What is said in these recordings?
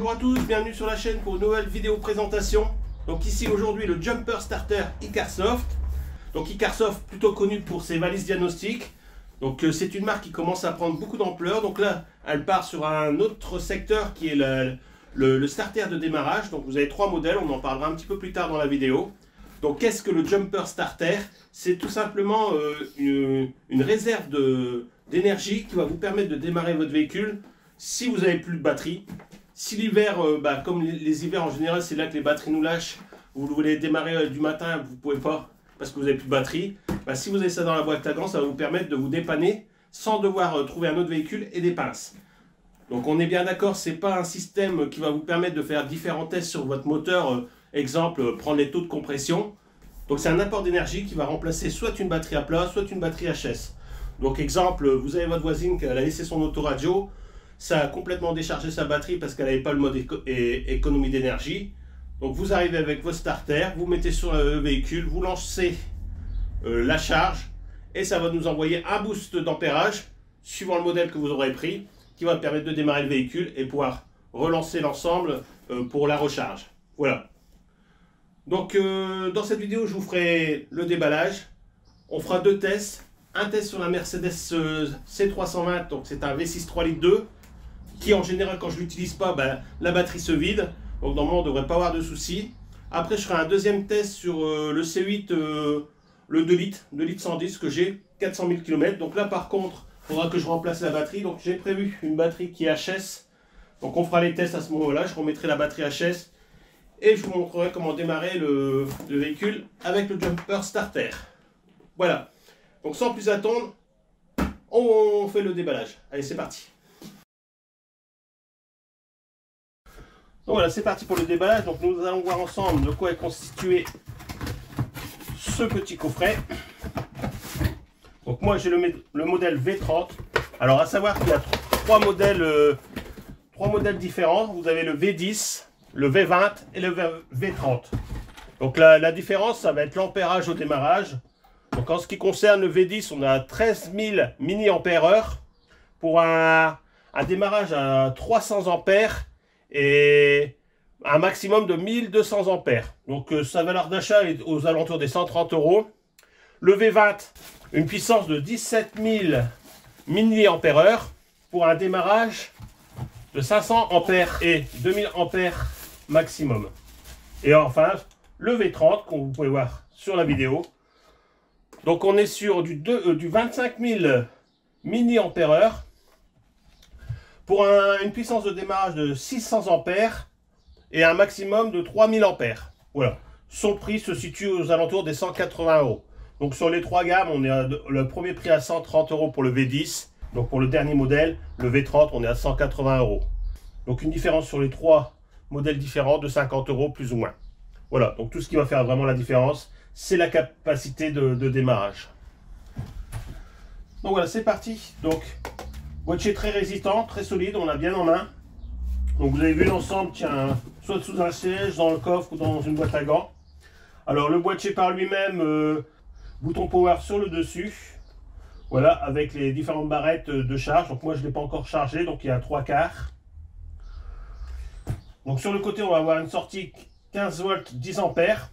Bonjour à tous, bienvenue sur la chaîne pour une nouvelle vidéo présentation. Donc ici aujourd'hui le Jumper Starter Icarsoft. Donc Icarsoft plutôt connu pour ses valises diagnostiques. Donc c'est une marque qui commence à prendre beaucoup d'ampleur. Donc là elle part sur un autre secteur qui est le starter de démarrage. Donc vous avez trois modèles, on en parlera un petit peu plus tard dans la vidéo. Donc qu'est-ce que le Jumper Starter? C'est tout simplement une réserve d'énergie qui va vous permettre de démarrer votre véhicule si vous n'avez plus de batterie. Si l'hiver, comme les hivers en général, c'est là que les batteries nous lâchent, vous voulez démarrer du matin, vous ne pouvez pas parce que vous n'avez plus de batterie. Si vous avez ça dans la boîte à gants, ça va vous permettre de vous dépanner sans devoir trouver un autre véhicule et des pinces. Donc on est bien d'accord, ce n'est pas un système qui va vous permettre de faire différents tests sur votre moteur. Exemple, prendre les taux de compression. Donc c'est un apport d'énergie qui va remplacer soit une batterie à plat, soit une batterie HS. Donc exemple, vous avez votre voisine qui a laissé son autoradio. Ça a complètement déchargé sa batterie parce qu'elle n'avait pas le mode économie d'énergie. Donc vous arrivez avec votre starter, vous mettez sur le véhicule, vous lancez la charge et ça va nous envoyer un boost d'ampérage suivant le modèle que vous aurez pris qui va permettre de démarrer le véhicule et pouvoir relancer l'ensemble pour la recharge. Voilà. Donc dans cette vidéo je vous ferai le déballage. On fera deux tests. Un test sur la Mercedes C320, donc c'est un V6 3 litres 2. Qui en général quand je ne l'utilise pas, la batterie se vide. Donc normalement on ne devrait pas avoir de soucis. Après je ferai un deuxième test sur le C8, le 2 litres 110 que j'ai, 400 000 km. Donc là par contre, il faudra que je remplace la batterie. Donc j'ai prévu une batterie qui est HS. Donc on fera les tests à ce moment-là. Je remettrai la batterie HS. Et je vous montrerai comment démarrer le véhicule avec le Jumper Starter. Voilà. Donc sans plus attendre, on fait le déballage. Allez, c'est parti. Donc voilà, c'est parti pour le déballage. Donc nous allons voir ensemble de quoi est constitué ce petit coffret. Donc moi j'ai le modèle V30. Alors à savoir qu'il y a trois modèles différents. Vous avez le V10, le V20 et le V30. Donc la différence, ça va être l'ampérage au démarrage. Donc en ce qui concerne le V10, on a 13 000 mAh pour un démarrage à 300 ampères et un maximum de 1200 ampères. Donc sa valeur d'achat est aux alentours des 130 €. Le V20, une puissance de 17 000 mAh pour un démarrage de 500 ampères et 2000 ampères maximum. Et enfin, le V30, comme vous pouvez voir sur la vidéo. Donc on est sur du 25 000 mAh pour une puissance de démarrage de 600 ampères et un maximum de 3000 ampères. Voilà. Son prix se situe aux alentours des 180 €. Donc sur les trois gammes, on est le premier prix à 130 € pour le V10. Donc pour le dernier modèle, le V30, on est à 180 €. Donc une différence sur les trois modèles différents de 50 € plus ou moins. Voilà, donc tout ce qui va faire vraiment la différence, c'est la capacité de démarrage. Donc voilà, c'est parti. Donc, boîtier très résistant, très solide, on l'a bien en main. Donc vous avez vu l'ensemble tient soit sous un siège, dans le coffre ou dans une boîte à gants. Alors le boîtier par lui-même, bouton power sur le dessus. Voilà, avec les différentes barrettes de charge. Donc moi je ne l'ai pas encore chargé, donc il y a 3/4. Donc sur le côté, on va avoir une sortie 15 volts 10 ampères.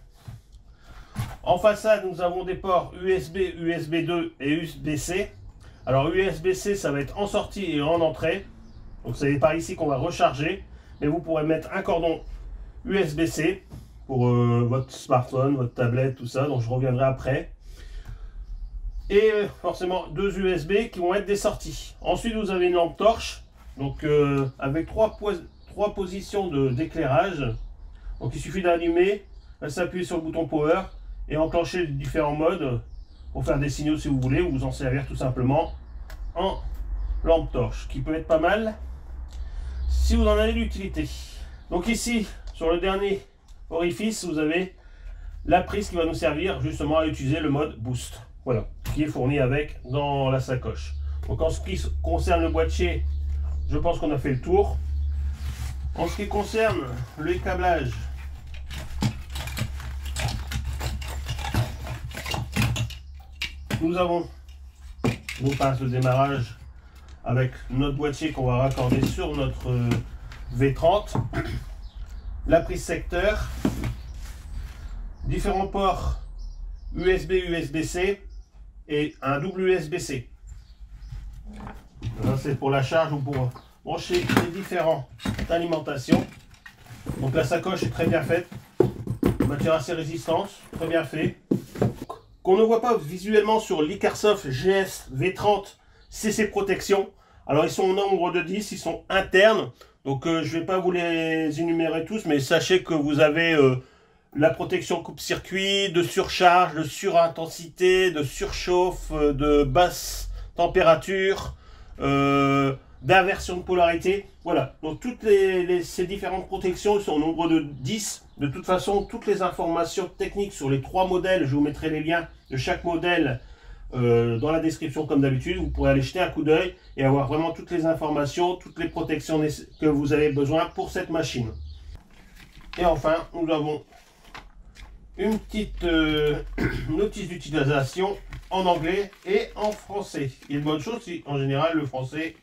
En façade, nous avons des ports USB, USB 2 et USB-C. Alors USB-C, ça va être en sortie et en entrée. Donc c'est par ici qu'on va recharger. Mais vous pourrez mettre un cordon USB-C pour votre smartphone, votre tablette, tout ça. Donc je reviendrai après. Et forcément deux USB qui vont être des sorties. Ensuite, vous avez une lampe torche. Donc avec trois positions d'éclairage. Donc il suffit d'allumer, s'appuyer sur le bouton power et enclencher les différents modes pour faire des signaux si vous voulez, ou vous en servir tout simplement en lampe torche, qui peut être pas mal si vous en avez l'utilité. Donc ici, sur le dernier orifice, vous avez la prise qui va nous servir justement à utiliser le mode boost. Voilà, qui est fourni avec dans la sacoche. Donc en ce qui concerne le boîtier, je pense qu'on a fait le tour. En ce qui concerne le câblage, nous avons nos pinces de démarrage avec notre boîtier qu'on va raccorder sur notre V30, la prise secteur, différents ports USB, USB-C et un double USB-C. C'est pour la charge ou pour brancher les différentes alimentations. Donc la sacoche est très bien faite, matière assez résistante, très bien fait. Qu'on ne voit pas visuellement sur l'Icarsoft GS V30 CC Protection. Alors ils sont au nombre de 10, ils sont internes. Donc je ne vais pas vous les énumérer tous, mais sachez que vous avez la protection coupe-circuit, de surcharge, de surintensité, de surchauffe, de basse température, d'inversion de polarité. Voilà, donc toutes ces différentes protections sont au nombre de 10. De toute façon, toutes les informations techniques sur les 3 modèles, je vous mettrai les liens de chaque modèle dans la description comme d'habitude. Vous pourrez aller jeter un coup d'œil et avoir vraiment toutes les informations, toutes les protections que vous avez besoin pour cette machine. Et enfin, nous avons une petite notice d'utilisation en anglais et en français. Et une bonne chose, c'est en général le français,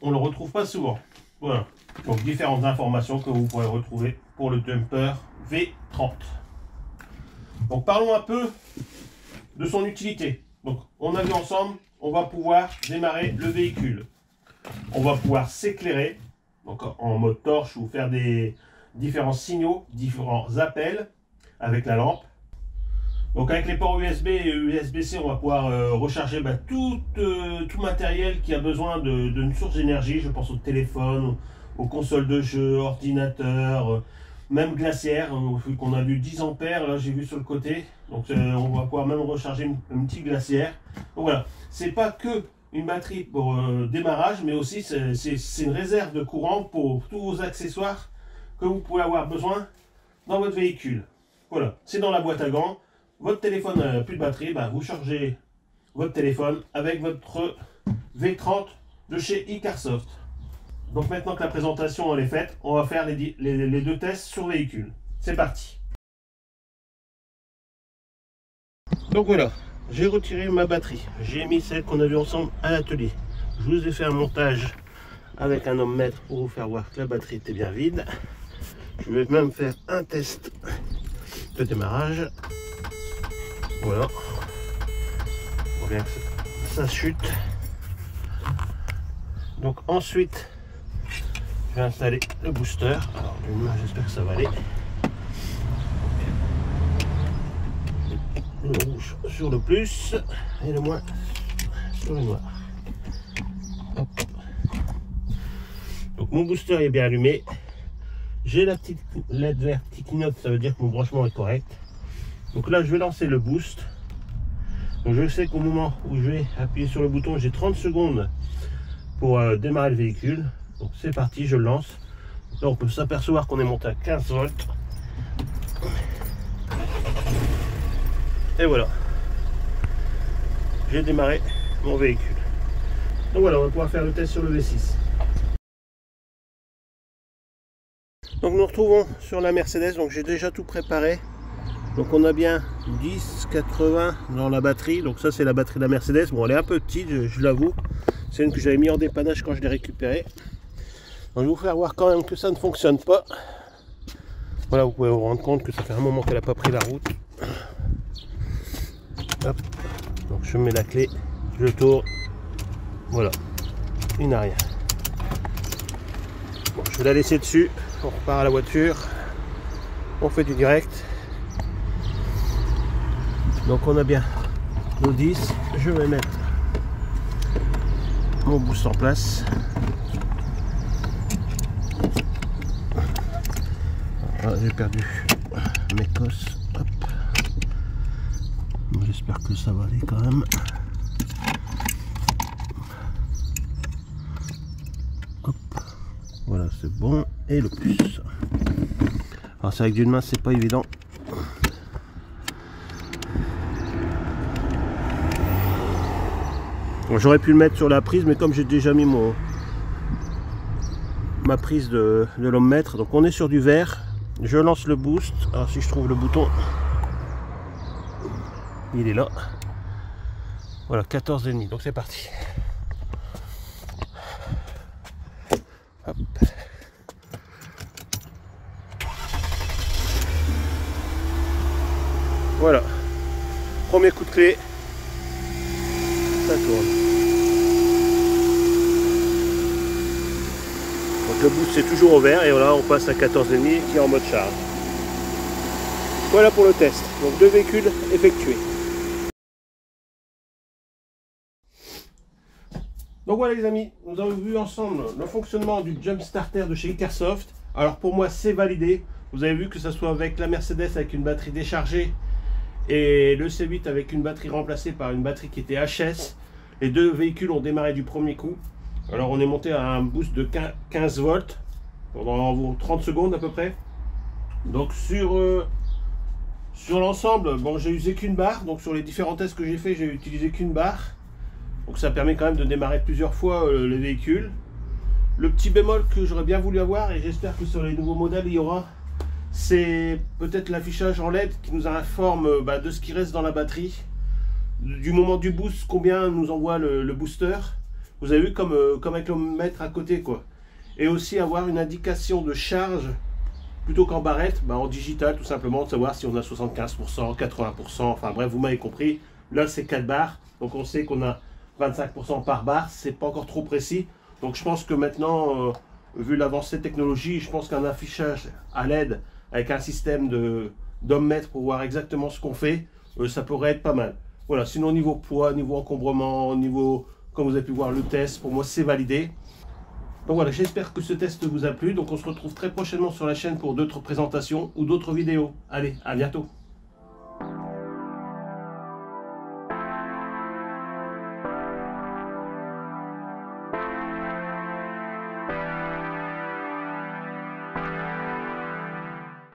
on ne le retrouve pas souvent. Voilà, donc différentes informations que vous pourrez retrouver pour le jumper V30. Donc parlons un peu de son utilité. Donc on a vu ensemble, on va pouvoir démarrer le véhicule. On va pouvoir s'éclairer, donc en mode torche ou faire des différents signaux, différents appels avec la lampe. Donc avec les ports USB et USB-C, on va pouvoir recharger tout matériel qui a besoin d'une source d'énergie. Je pense au téléphone, aux consoles de jeux, ordinateurs, même glaciaire, vu qu'on a vu 10 ampères, là j'ai vu sur le côté. Donc on va pouvoir même recharger une petite glaciaire. Donc voilà, c'est pas que une batterie pour démarrage, mais aussi c'est une réserve de courant pour tous vos accessoires que vous pouvez avoir besoin dans votre véhicule. Voilà, c'est dans la boîte à gants. Votre téléphone n'a plus de batterie, vous chargez votre téléphone avec votre V30 de chez Icarsoft. Donc maintenant que la présentation elle est faite, on va faire les 2 tests sur véhicule. C'est parti. Donc voilà, j'ai retiré ma batterie. J'ai mis celle qu'on a vue ensemble à l'atelier. Je vous ai fait un montage avec un ohmmètre pour vous faire voir que la batterie était bien vide. Je vais même faire un test de démarrage. Voilà, on voit bien que ça chute. Donc ensuite, je vais installer le booster. Alors d'une main, j'espère que ça va aller. Le rouge sur le plus et le moins sur le noir. Hop. Donc mon booster est bien allumé. J'ai la petite LED verte qui clignote, ça veut dire que mon branchement est correct. Donc là je vais lancer le boost. Donc je sais qu'au moment où je vais appuyer sur le bouton, j'ai 30 secondes pour démarrer le véhicule. Donc c'est parti, je le lance. Là on peut s'apercevoir qu'on est monté à 15 volts. Et voilà, j'ai démarré mon véhicule. Donc voilà, on va pouvoir faire le test sur le V6. Donc nous retrouvons sur la Mercedes, donc j'ai déjà tout préparé. Donc on a bien 10,80 dans la batterie, donc ça c'est la batterie de la Mercedes. Bon, elle est un peu petite, je l'avoue, c'est une que j'avais mis en dépannage quand je l'ai récupérée. Donc je vais vous faire voir quand même que ça ne fonctionne pas. Voilà, vous pouvez vous rendre compte que ça fait un moment qu'elle n'a pas pris la route. Hop. Donc je mets la clé, je tourne, voilà, il n'a rien. Bon, je vais la laisser dessus, on repart à la voiture, on fait du direct. Donc on a bien nos 10, je vais mettre mon boost en place. Voilà, j'ai perdu mes cosses. Hop. J'espère que ça va aller quand même. Hop. Voilà, c'est bon. Et le plus. Alors c'est avec d'une main, c'est pas évident. J'aurais pu le mettre sur la prise, mais comme j'ai déjà mis ma prise de l'ohmmètre, donc on est sur du vert. Je lance le boost. Alors si je trouve le bouton, il est là. Voilà, 14,5. Donc c'est parti. Hop. premier coup de clé, ça tourne. Donc le boost c'est toujours au vert et voilà, on passe à 14,5 qui est en mode charge. Voilà pour le test. Donc 2 véhicules effectués. Donc voilà les amis, nous avons vu ensemble le fonctionnement du Jump Starter de chez Icarsoft. Alors pour moi c'est validé. Vous avez vu que ce soit avec la Mercedes avec une batterie déchargée et le C8 avec une batterie remplacée par une batterie qui était HS. Les deux véhicules ont démarré du premier coup. Alors on est monté à un boost de 15 volts pendant 30 secondes à peu près. Donc sur l'ensemble, bon, j'ai usé qu'une barre. Donc sur les différents tests que j'ai fait, j'ai utilisé qu'une barre. Donc ça permet quand même de démarrer plusieurs fois le véhicule. Le petit bémol que j'aurais bien voulu avoir, et j'espère que sur les nouveaux modèles il y aura, c'est peut-être l'affichage en LED qui nous informe de ce qui reste dans la batterie, du moment du boost, combien nous envoie le booster. Vous avez vu comme avec le mètre à côté quoi. Et aussi avoir une indication de charge plutôt qu'en barrette, en digital tout simplement, de savoir si on a 75%, 80%, enfin bref, vous m'avez compris. Là c'est 4 barres, donc on sait qu'on a 25% par barre, c'est pas encore trop précis. Donc je pense que maintenant, vu l'avancée de technologie, je pense qu'un affichage à LED avec un système d'ohm-mètre pour voir exactement ce qu'on fait, ça pourrait être pas mal. Voilà, sinon niveau poids, niveau encombrement, niveau, comme vous avez pu voir le test, pour moi c'est validé. Donc voilà, j'espère que ce test vous a plu. Donc on se retrouve très prochainement sur la chaîne pour d'autres présentations ou d'autres vidéos. Allez, à bientôt.